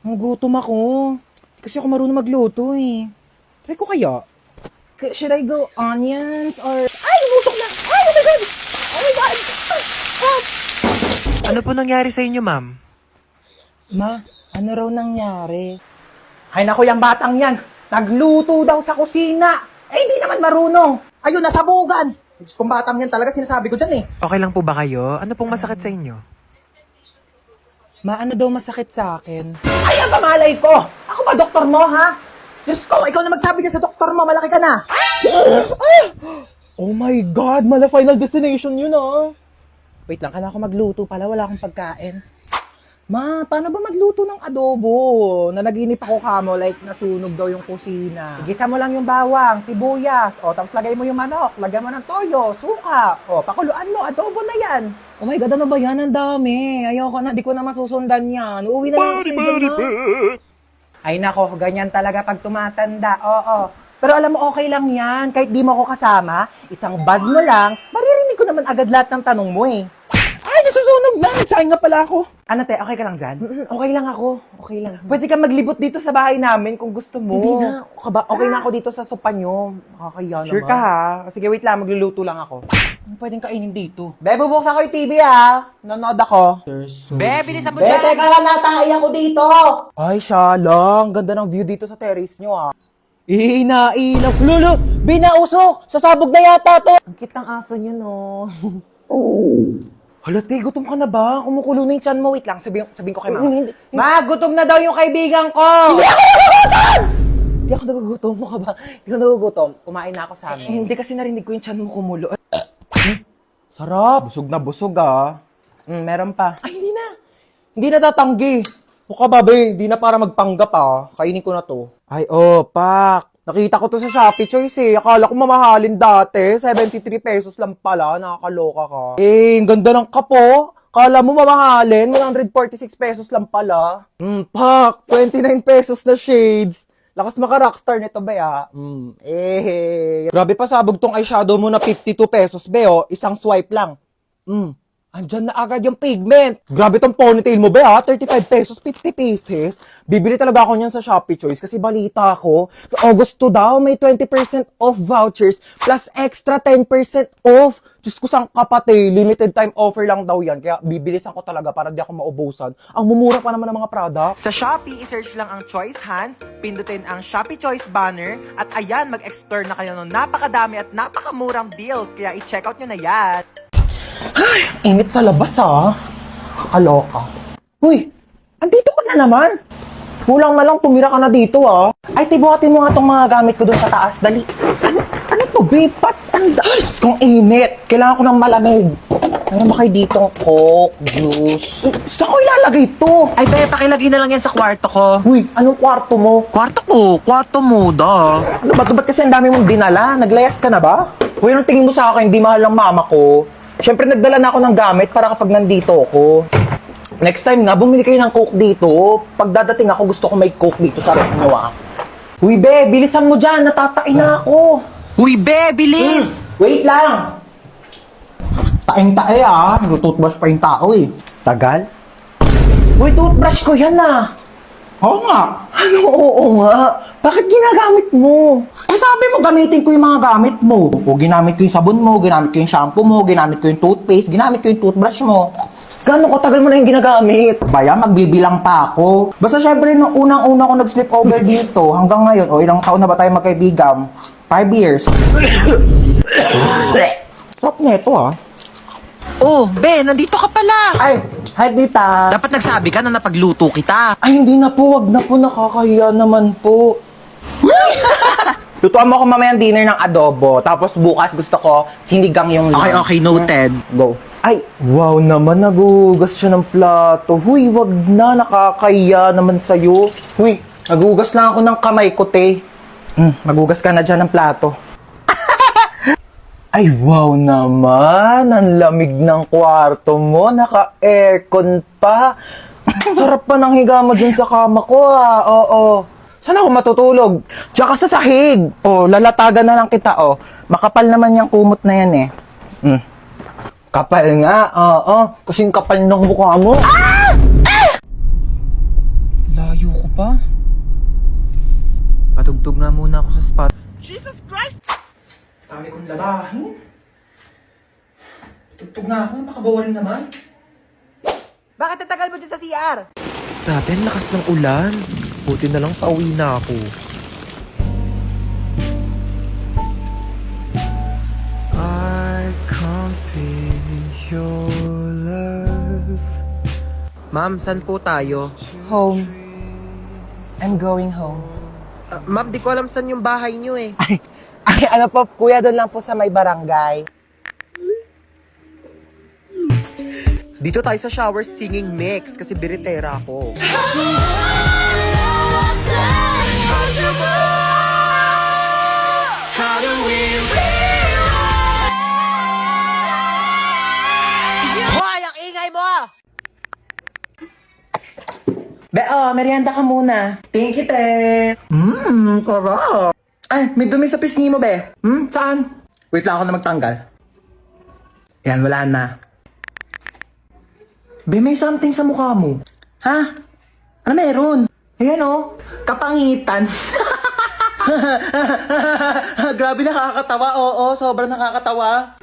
Gutom ako. Kasi ako marunong magluto eh. Try ko kaya? Should I go onions or... Ay! Umutok na! Ay! Oh my God! Oh my God! Ah! Ano po nangyari sa inyo, ma'am? Ma, ano raw nangyari? Ay naku, yung batang yan. Nagluto daw sa kusina. Eh, hindi naman marunong. Ayun, nasabugan. Kung batang yan talaga, sinasabi ko dyan eh. Okay lang po ba kayo? Ano pong masakit sa inyo? Ma, ano daw masakit sa akin? Ay, ang kamalay ko! Ako ba doktor mo, ha? Diyos ko, ikaw na magsabi ka sa doktor mo, malaki ka na. Ay! Oh my God, mala final destination yun, ah. Wait lang, kailangan ko magluto pala, wala akong pagkain. Ma, paano ba magluto ng adobo? Nanaginip ako kamo, like nasunog daw yung kusina. Igisa mo lang yung bawang, sibuyas, o tapos lagay mo yung manok, lagyan mo ng toyo, suka, o pakuluan mo, adobo na yan. Oh my God, ano ba yan? Ang dami. Ayoko na, di ko na masusundan yan. Uuwi na lang ako sa inyo, ma. Ay nako, ganyan talaga pag tumatanda, oo. Pero alam mo, okay lang yan. Kahit di mo ako kasama, isang buzz mo lang, maririnig ko naman agad lahat ng tanong mo eh. Ay, nasusunog na! Nagsaing nga pala ako. Ano te, okay ka lang dyan? Okay lang ako. Okay lang. Pwede ka maglibot dito sa bahay namin kung gusto mo. Hindi na. Okay na ako dito sa sopa nyo. Nakakaya naman. Sure ka ha? Sige, wait lang. Magluluto lang ako. Pwedeng kainin dito. Be, bubuksan ko yung TV ha. Nanonood ako. Be, bilisan mo Be, dyan! teka lang, natay ako dito. Ay, siya lang. Ganda ng view dito sa terrace nyo ah. Inainap. Lolo, binausok. Sasabog na yata to. Ang kitang aso nyo no. Hala, te, gutom ka na ba? Kumukulo na yung tiyan mo. Wait lang, sabihin ko kay mama. Ma, gutom na daw yung kaibigan ko! Hindi ako nagugutom! Hindi ako nagugutom. Mo ka ba? Hindi ako nagugutom. Kumain na ako sa amin. Hindi kasi narinig ko yung tiyan mo kumulo. Sarap! Busog na busog ah. Meron pa. Ay, hindi na. Hindi na tatanggi. Mukha ba, be? Hindi na para magpanggap ah. Kainin ko na to. Ay, oh, pak. Nakita ko to sa Shopee Choice eh. Akala ko mamahalin dati. 73 pesos lang pala. Nakakaloka ka. Eh, ang ganda ng kapo. Akala mo mamahalin. 146 pesos lang pala. Pak. 29 pesos na shades. Lakas maka-rockstar nito, be, ha? Grabe pa sabog tong eyeshadow mo na 52 pesos, be, oh. Isang swipe lang. Andyan na agad yung pigment. Grabe tong ponytail mo, be, ha? 35 pesos, 50 pieces. Bibili talaga ako niyan sa Shopee Choice kasi balita ko, sa August 2 daw, may 20% off vouchers plus extra 10% off. Diyos ko sang kapatid, limited time offer lang daw yan. Kaya bibilisan ko talaga para di ako maubusan. Ang mumura pa naman ng mga products. Sa Shopee, i-search lang ang Choice Hands, pindutin ang Shopee Choice banner, at ayan, mag-explore na kayo ng napakadami at napakamurang deals. Kaya i-check out nyo na yan. Ay, init sa labas ha. Kaloka. Uy, andito ka na naman. Kulang na lang tumira ka na dito ah. Ay, tibuhatin mo nga tong mga gamit ko dun sa taas. Dali. Ano to, babe? Ay, kung init. Kailangan ko ng malamig. Meron ba kayo ditong Coke, juice? Saan ko ilalagay to? Ay, be, pakilagay na lang yan sa kwarto ko. Uy, anong kwarto mo? Kwarto mo, da. Ano ba? Ba't kasi ang dami mong dinala? Naglayas ka na ba? Uy, anong tingin mo sa akin? Hindi mahal ng mama ko. Siyempre, nagdala na ako ng gamit para kapag nandito ako. Next time nga, bumili kayo ng Coke dito. Pag dadating ako, gusto ko may Coke dito sa rep nyo ah. Uy, be, bilisan mo dyan. Natatain na ako. Uy, be, bilis! Wait lang. Taing-tae ah. Toothbrush pa yung tao eh. Tagal? Uy, toothbrush ko yan ah. Oo nga. Ano, oo nga. Bakit ginagamit mo? Eh, sabi mo, gamitin ko yung mga gamit mo. O, ginamit ko yung sabon mo, ginamit ko yung shampoo mo, ginamit ko yung toothpaste, ginamit ko yung toothbrush mo. Gano'ng katagal mo na yung ginagamit? Baya, magbibilang pa ako. Basta syempre, nung unang-una ko nag-sleep over dito, hanggang ngayon, o ilang taon na ba tayo magkaibigan? 5 years. Sarap neto ah. Oh, be, nandito ka pala. Ay, hi Dita. Dapat nagsabi ka na napagluto kita. Ay, hindi na po. Wag na po. Nakakahiya naman po. Lutuan mo ako mamayang dinner ng adobo. Tapos bukas gusto ko sinigang yung lunch. Okay, noted. Go. Ay, wow naman. Nagugas siya ng plato. Huy, wag na. Nakakahiya naman sa'yo. Huy, nagugas lang ako ng kamay ko, te. Magugas ka na dyan ng plato. Ay, wow naman. Ang lamig ng kwarto mo. Naka-aircon pa. Sarap pa ng higa mo dun sa kama ko, ah. Oo. Saan ako matutulog? Tsaka sa sahig. Oh, lalatagan na lang kita, oh. Makapal naman yung kumot na yan, eh. Kapal nga, oo. Kasing kapal ng mukha mo. Ah! Layo ko pa. Patugtog nga muna ako sa spot. Jesus Christ! Dami kong labahin. Tugtog nga ako, napaka-boring naman. Bakit tatagal mo dyan sa CR? Grabe, ang lakas ng ulan. Buti na lang pauwi na ako. I can't be your love. Ma'am, saan po tayo? Home. I'm going home. Ma'am, di ko alam saan yung bahay niyo eh. Ay, ano po, kuya, doon lang po sa may barangay. Dito tayo sa shower singing mix kasi biritera ako. Hoy! Ang ingay mo! Be, merienda ka muna. Thank you, te. Sarap. Ay, may dumi sa pisngi mo, be. Saan? Wait lang ako na magtanggal. Yan, wala na. Be, may something sa mukha mo. Ha? Ano meron? Ayan, oh. Kapangitan. Grabe, nakakatawa. Oo, sobrang nakakatawa.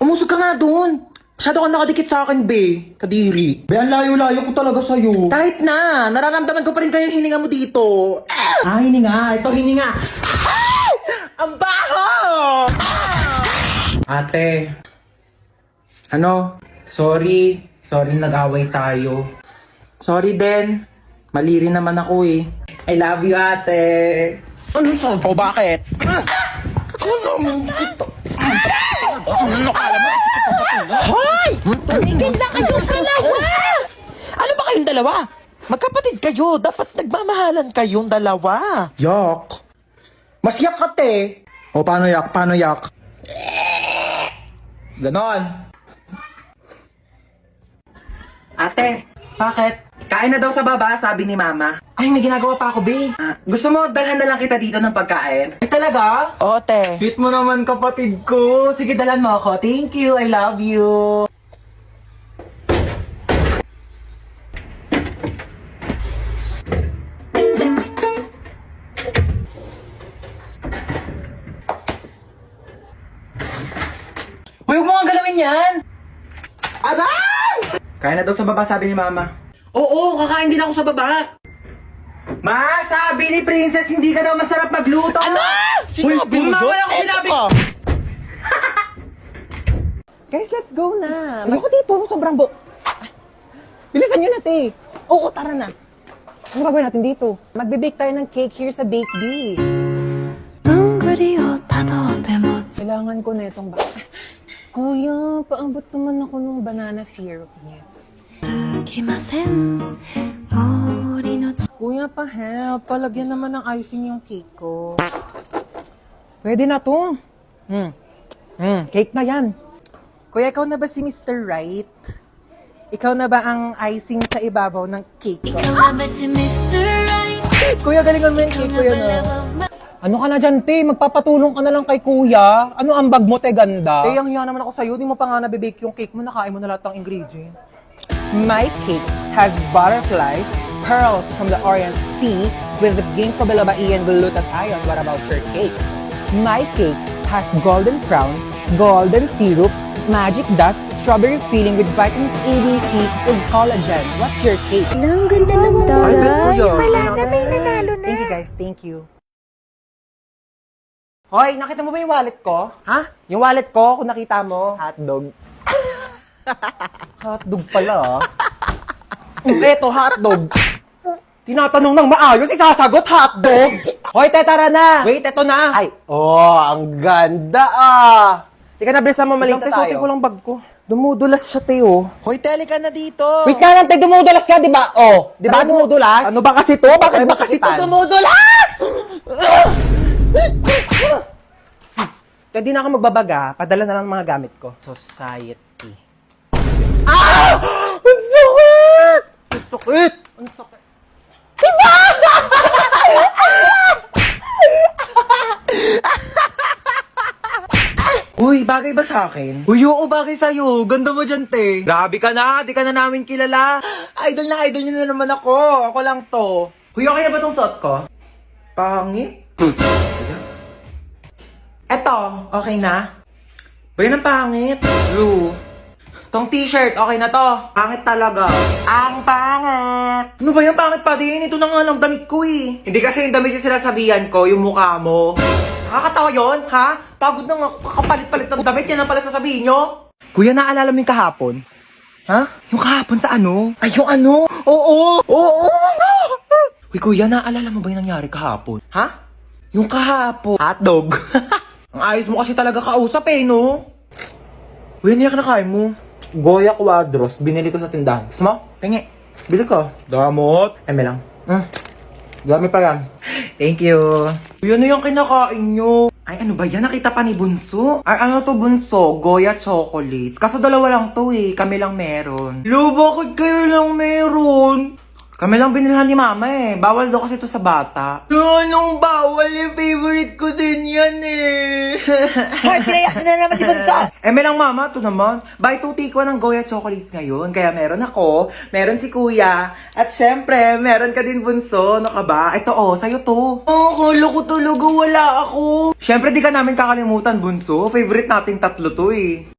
Umusog ka nga doon. Masyado ka nakadikit sa akin, be. Kadiri. Be, ang layo-layo ko talaga sa'yo. Kahit na, nararamdaman ko pa rin kayo yung hininga mo dito. Hininga. Ito, hininga. Ang baho! Ate. Ano? Sorry. Sorry, nag-away tayo. Sorry din. Mali rin naman ako eh. I love you, ate. Ano sa to? Bakit? Ano kala mo? Hoy! Tumigil na kayong dalawa! Ano ba kayong dalawa? Magkapatid kayo. Dapat nagmamahalan kayong dalawa. Yak. Mas yak ka, te. O, paano yak? Paano yak? Ganon. Ate, bakit? Kain na daw sa baba, sabi ni Mama. Ay, may ginagawa pa ako, be. Gusto mo, dalhan na lang kita dito ng pagkain? Ay, talaga? Oo, te. Sweet mo naman, kapatid ko. Sige, dalhan mo ako. Thank you, I love you. Huwag mo nga galawin yan! Aray! Kaya na daw sa baba, sabi ni Mama. Oo, kakain din ako sa baba. Ma, sabi ni Princess, hindi ka daw masarap magluto. Ano? Sinabi mo Ma, yun? wala akong sinabi. Guys, let's go na. Ayoko dito, sobrang Bilisan nyo na, te. Oo, tara na. Ano gagawin natin dito? Magbe-bake tayo ng cake here sa Bake Bee. どんぐりをたどっても Kailangan ko na itong Kuya, paabot naman ako ng banana syrup. Yes. つきません森のつ Kuya, pa-help. Palagyan naman ng icing yung cake ko. Pwede na to. Cake na yan. Kuya, ikaw na ba si Mr. Right? Ikaw na ba ang icing sa ibabaw ng cake ko? いかがばし Mr. Right Kuya, galingan mo yung cake ko yun, Ano ka na dyan, te? Magpapatulong ka na lang kay kuya. Ano ang bag mo, te, ganda? Te, ang hiya naman ako sa'yo. Di mo pa nga nabibake yung cake mo. Nakain mo na lahat ng ingredient. My cake has butterflies, pearls from the Orient Sea with the ginkgo biloba and glutathione ion. What about your cake? My cake has golden crown, golden syrup, magic dust, strawberry filling with vitamins A, B, C, with collagen. What's your cake? Ang ganda ng Wala na, may nanalo na. Thank you, guys. Thank you. Hoy, nakita mo ba yung wallet ko? Ha? Yung wallet ko, kung nakita mo, hotdog. Hotdog pala, Eto, hotdog. Tinatanong ng maayos, isasagot hotdog. Hoy, te, tara na. Wait, eto na. Ay, ang ganda, Tika na, bilisan mo, maligta tayo. Susutin ko lang bag ko. Dumudulas siya, te, Hoy, teli ka na dito. Wait na lang, te, dumudulas ka, di ba? Di ba dumudulas? Ano ba kasi to? Bakit ba kasi to dumudulas? Kaya di na ako magbabaga, padala na lang mga gamit ko. Society. Ang sakit! Ang sakit! Ang sakit! Diba? Uy, bagay ba sa akin? Uy, oo, bagay sa'yo. Ganda mo dyan, te. Grabe ka na, di ka na namin kilala. Idol niyo na naman ako. Ako lang to. Huy, okay na ba tong suot ko? Pangit. Eto, okay na? Ba yun ang pangit? Blue. Tong t-shirt, okay na to. Pangit talaga. Ang pangit. Ano ba yan? Pangit pa din. Ito na nga lang damit ko eh. Hindi kasi yung damit yung sinasabihan ko, yung mukha mo. Nakakatawa yun, ha? Pagod na nga ako kakapalit-palit ng damit. Yan ang pala sasabihin nyo. Kuya, naalala mo yung kahapon? Ha? Yung kahapon sa ano? Ay, yung ano? Oo! Oo! Uy, kuya, naalala mo ba yung nangyari kahapon? Ha? Yung kahapon. Hotdog. Ang ayos mo kasi talaga kausap eh, no? Uy, ano yung kinakain mo? Goya Quadros. Binili ko sa tindahan. Gusto mo? Tingi. Bili ko. Damot. Eme lang. Dami pa yan. Thank you. Uy, ano yung kinakain nyo? Ay, ano ba yan? Nakita pa ni Bunso? Ay, ano to, Bunso? Goya chocolates. Kaso dalawa lang to eh. Kami lang meron. Lo, bakit kayo lang meron? Kami lang binilhan ni Mama eh. Bawal daw kasi to sa bata. Anong bawal eh? Favorite ko din yan eh. Hoy, pinayak na naman si Bunso! Eme lang Mama, to naman. Buy 2 take 1 ng Goya chocolates ngayon. Kaya meron ako, meron si Kuya, at syempre, meron ka din Bunso. Ano ka ba? Ito oh, sa'yo to. Oh, kala ko talaga wala ako. Syempre, di ka namin kakalimutan, Bunso. Favorite nating tatlo to eh.